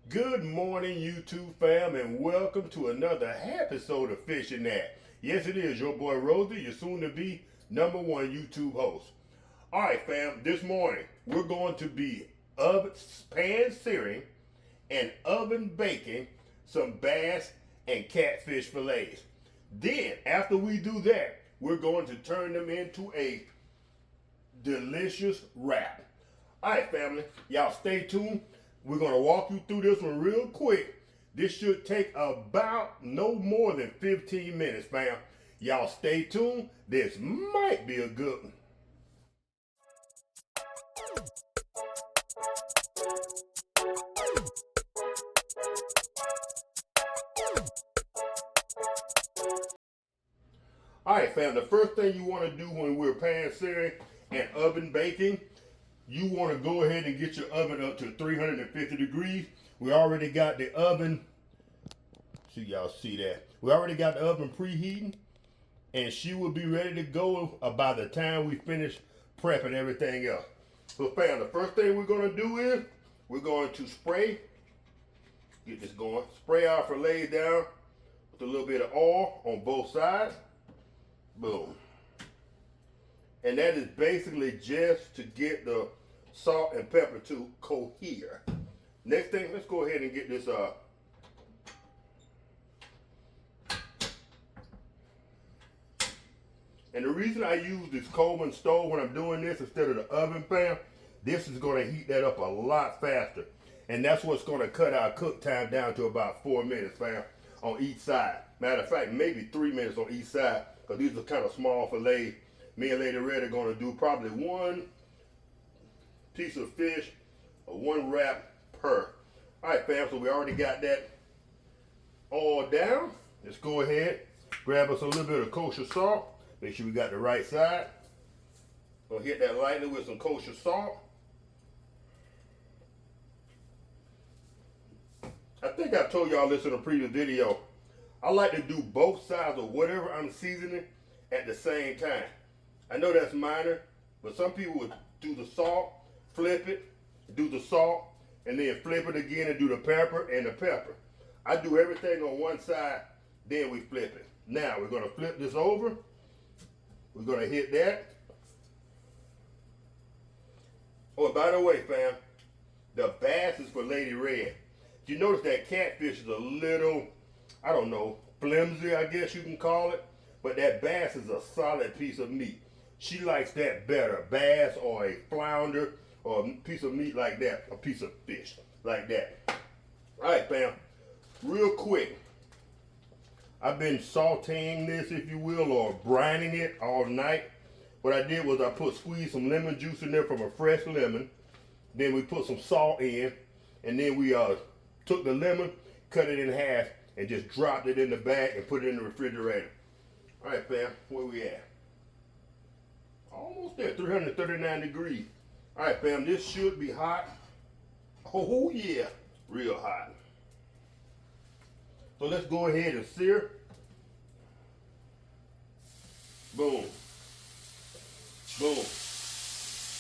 Good morning, YouTube fam, and welcome to another episode of Fishing That. Yes, it is your boy Rosie, your soon-to-be #1 YouTube host. All right, fam, this morning we're going to be pan searing and oven baking some bass and catfish fillets. Then, after we do that, we're going to turn them into a delicious wrap. All right, family, y'all stay tuned. We're going to walk you through this one real quick. This should take about no more than 15 minutes, fam. Y'all stay tuned. This might be a good one. All right, fam, the first thing you want to do when we're pan searing and oven baking, you want to go ahead and get your oven up to 350 degrees. We already got the oven, so y'all see that. We already got the oven preheating, and she will be ready to go by the time we finish prepping everything else. So fam, the first thing we're going to do is we're going to get this going, spray our fillet down with a little bit of oil on both sides. Boom. And that is basically just to get the salt and pepper to cohere. Next thing, let's go ahead and get this and the reason I use this Coleman stove when I'm doing this instead of the oven, fam, this is going to heat that up a lot faster. And that's what's going to cut our cook time down to about 4 minutes, fam, on each side. Matter of fact, maybe 3 minutes on each side, because these are kind of small fillets. Me and Lady Red are going to do probably one piece of fish or one wrap per. All right, fam, so we already got that all down. Let's go ahead, grab us a little bit of kosher salt. Make sure we got the right side. Gonna hit that lightly with some kosher salt. I think I told y'all this in a previous video. I like to do both sides of whatever I'm seasoning at the same time. I know that's minor, but some people would do the salt, flip it, do the salt, and then flip it again and do the pepper and the pepper. I do everything on one side, then we flip it. Now we're gonna flip this over. We're gonna hit that. Oh, by the way, fam, the bass is for Lady Red. You notice that catfish is a little, I don't know, flimsy, I guess you can call it. But that bass is a solid piece of meat. She likes that better, bass or a flounder or a piece of meat like that, a piece of fish like that. All right, fam, real quick. I've been sauteing this, if you will, or brining it all night. What I did was I squeezed some lemon juice in there from a fresh lemon. Then we put some salt in, and then we took the lemon, cut it in half, and just dropped it in the bag and put it in the refrigerator. All right, fam, where we at? Almost there, 339 degrees. All right, fam, this should be hot. Oh yeah, real hot. So let's go ahead and sear. Boom. Boom.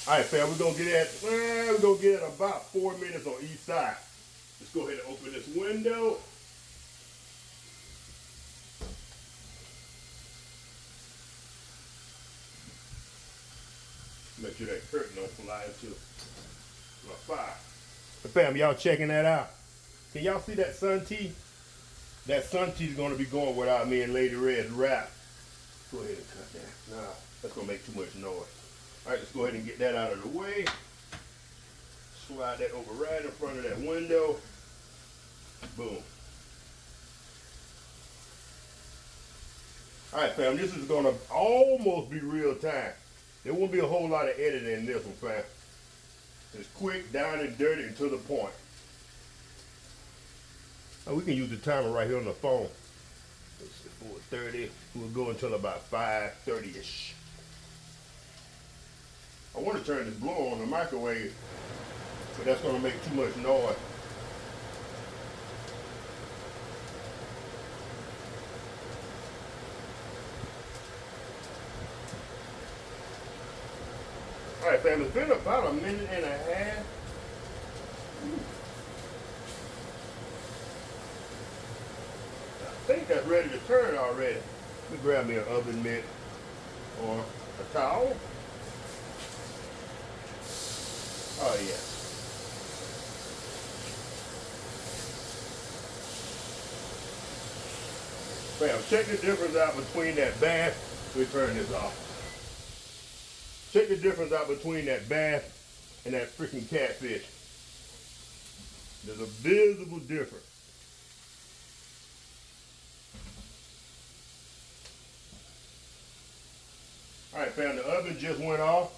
All right, fam, we're gonna get at about 4 minutes on each side. Let's go ahead and open this window. Make sure that curtain don't fly into my fire. But fam, y'all checking that out? Can y'all see that sun tea? That sun tea is going to be going without me and Lady Red's wrap. Go ahead and cut that. Nah, that's going to make too much noise. All right, let's go ahead and get that out of the way. Slide that over right in front of that window. Boom. All right, fam, this is going to almost be real time. There won't be a whole lot of editing in this one, fam. It's quick, down and dirty, and to the point. Oh, we can use the timer right here on the phone. Let's see, 4:30. We'll go until about 5:30-ish. I want to turn this blower on the microwave, but that's going to make too much noise. All right, fam, it's been about a minute and a half. think that's ready to turn already. Let me grab me an oven mitt or a towel. Oh yeah. Bam, check the difference out between that bass. Let me turn this off. Check the difference out between that bass and that freaking catfish. There's a visible difference. All right, fam, the oven just went off.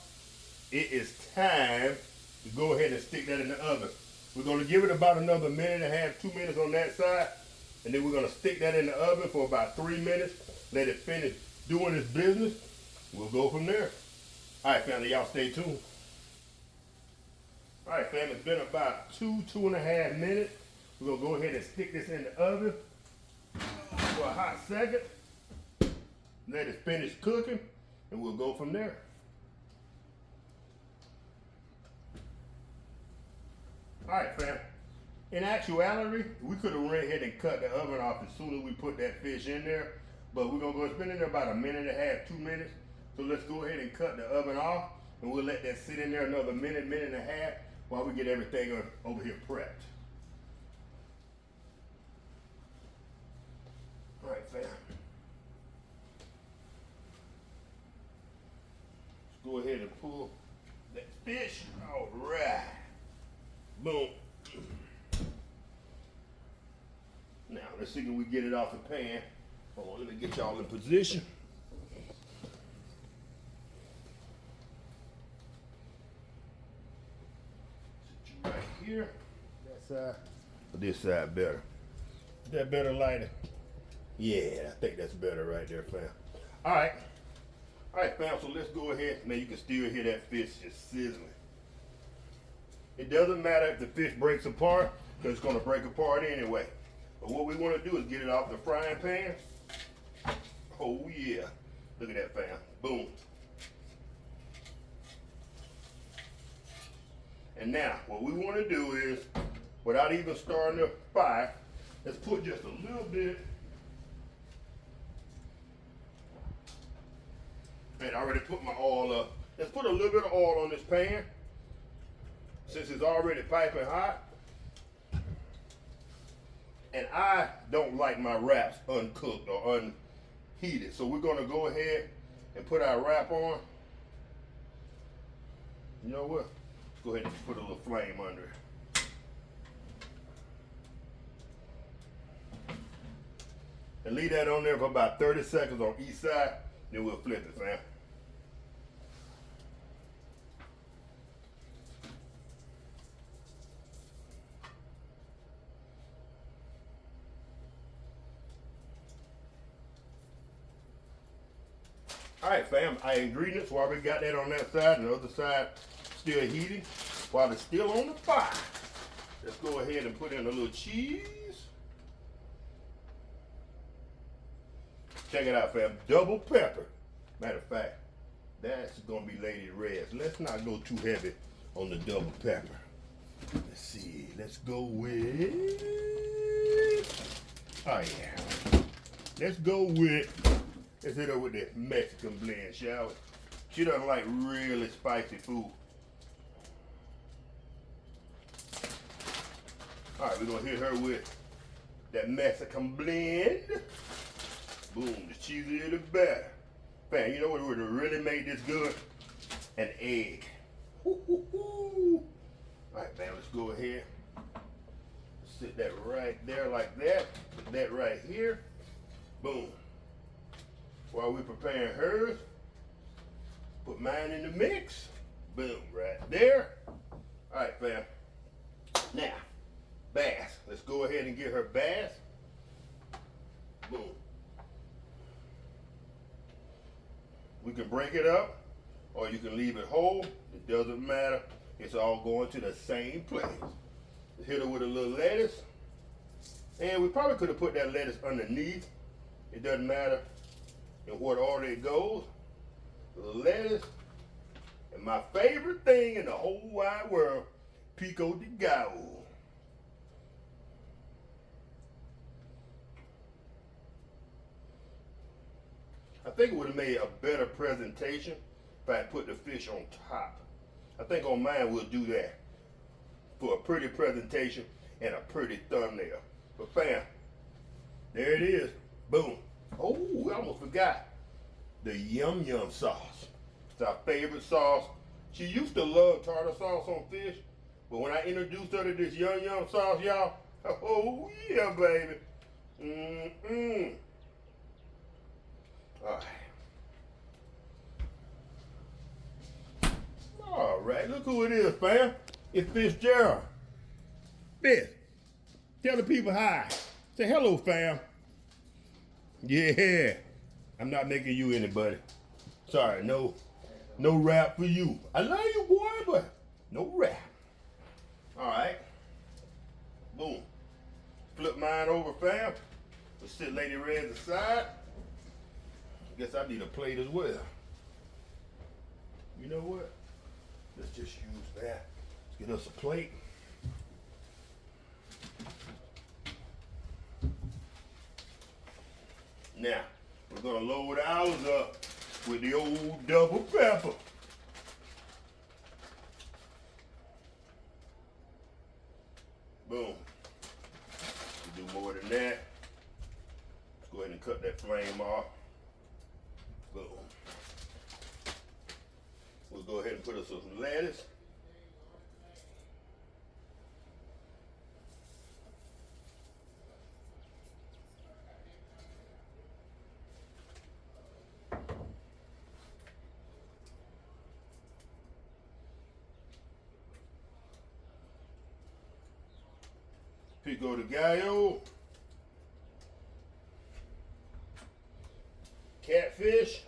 It is time to go ahead and stick that in the oven. We're going to give it about another minute and a half, 2 minutes on that side. And then we're going to stick that in the oven for about 3 minutes. Let it finish doing its business. We'll go from there. All right, family, y'all stay tuned. All right, fam, it's been about 2.5 minutes. We're going to go ahead and stick this in the oven for a hot second. Let it finish cooking, and we'll go from there. All right, fam. In actuality, we could have went ahead and cut the oven off as soon as we put that fish in there, but we're gonna go spend in there about a minute and a half, 2 minutes. So let's go ahead and cut the oven off, and we'll let that sit in there another minute, minute and a half while we get everything over here prepped. All right, fam. Let's go ahead and pull that fish. All right. Boom. Now, let's see if we get it off the pan. Hold on, let me get y'all in position. Sit you right here. That side. Or this side better. Is that better lighter? Yeah, I think that's better right there, fam. All right. All right, fam, so let's go ahead. Now, you can still hear that fish just sizzling. It doesn't matter if the fish breaks apart, because it's going to break apart anyway. But what we want to do is get it off the frying pan. Oh yeah. Look at that, fam. Boom. And now, what we want to do is, without even starting the fire, let's put just a little bit. And I already put my oil up. Let's put a little bit of oil on this pan. Since it's already piping hot. And I don't like my wraps uncooked or unheated. So we're gonna go ahead and put our wrap on. You know what? Go ahead and put a little flame under it. And leave that on there for about 30 seconds on each side. Then we'll flip it, fam. All right, fam, our ingredients, while we got that on that side and the other side still heating, while it's still on the fire, let's go ahead and put in a little cheese. Check it out, fam, double pepper. Matter of fact, that's gonna be Lady Red's. Let's not go too heavy on the double pepper. Let's see, let's go with, oh yeah. Let's go with, let's hit her with that Mexican blend, shall we? She doesn't like really spicy food. All right, we're gonna hit her with that Mexican blend. Boom, the cheesier the better. Fam, you know what would have really made this good? An egg. All right, man, let's go ahead. Sit that right there like that. Put that right here. Boom. While we're preparing hers, put mine in the mix. Boom, right there. All right, fam. Now, bass. Let's go ahead and get her bass. Boom. We can break it up, or you can leave it whole. It doesn't matter. It's all going to the same place. Hit her with a little lettuce. And we probably could have put that lettuce underneath. It doesn't matter in what order it goes. Lettuce. And my favorite thing in the whole wide world, pico de gallo. I think it would have made a better presentation if I had put the fish on top. I think on mine we'll do that for a pretty presentation and a pretty thumbnail. But fam, there it is. Boom. Oh, we almost forgot the yum yum sauce. It's our favorite sauce. She used to love tartar sauce on fish, but when I introduced her to this yum yum sauce, y'all, oh yeah, baby. All right. All right, look who it is, fam. It's Fitzgerald. Fitz, tell the people hi. Say hello, fam. Yeah, I'm not making you anybody. Sorry, no rap for you. I love you, boy, but no rap. All right. Boom. Flip mine over, fam. We'll sit Lady Red's aside. Guess I need a plate as well. You know what? Let's just use that. Let's get us a plate. Now, we're gonna load ours up with the old double pepper. Boom. We'll do more than that. Let's go ahead and cut that flame off. Boom. We'll go ahead and put us some lettuce. Pico de gallo, catfish,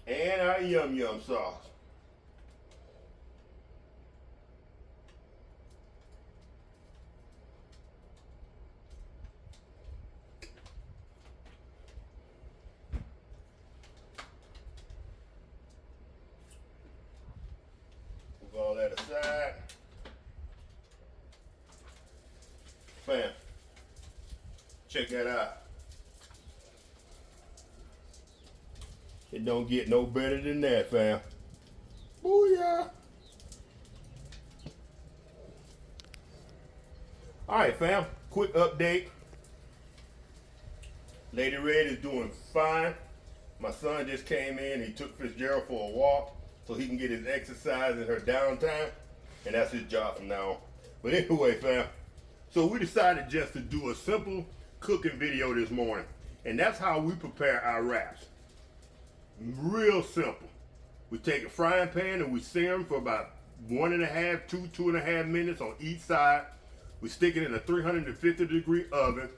and our yum yum sauce. Move all that aside. Fam, check that out. It don't get no better than that, fam. Booyah! All right, fam, quick update. Lady Red is doing fine. My son just came in, he took Fitzgerald for a walk so he can get his exercise in her downtime, and that's his job from now on. But anyway, fam, so we decided just to do a simple cooking video this morning. And that's how we prepare our wraps. Real simple. We take a frying pan and we sear them for about 1.5, 2.5 minutes on each side. We stick it in a 350-degree oven.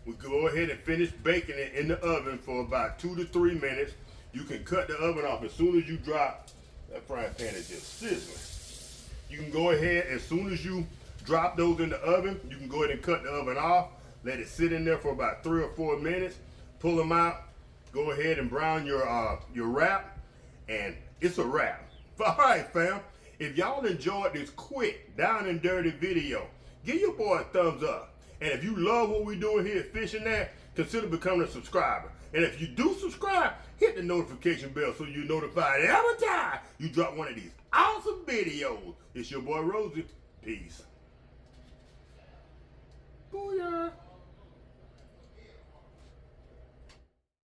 We go ahead and finish baking it in the oven for about 2 to 3 minutes. You can cut the oven off as soon as you drop. That frying pan is just sizzling. You can go ahead as soon as you drop those in the oven, you can go ahead and cut the oven off, let it sit in there for about 3 or 4 minutes, pull them out, go ahead and brown your wrap, and it's a wrap. All right, fam, if y'all enjoyed this quick, down and dirty video, give your boy a thumbs up. And if you love what we're doing here at Fishing That, consider becoming a subscriber. And if you do subscribe, hit the notification bell so you're notified every time you drop one of these awesome videos. It's your boy Rosie. Peace.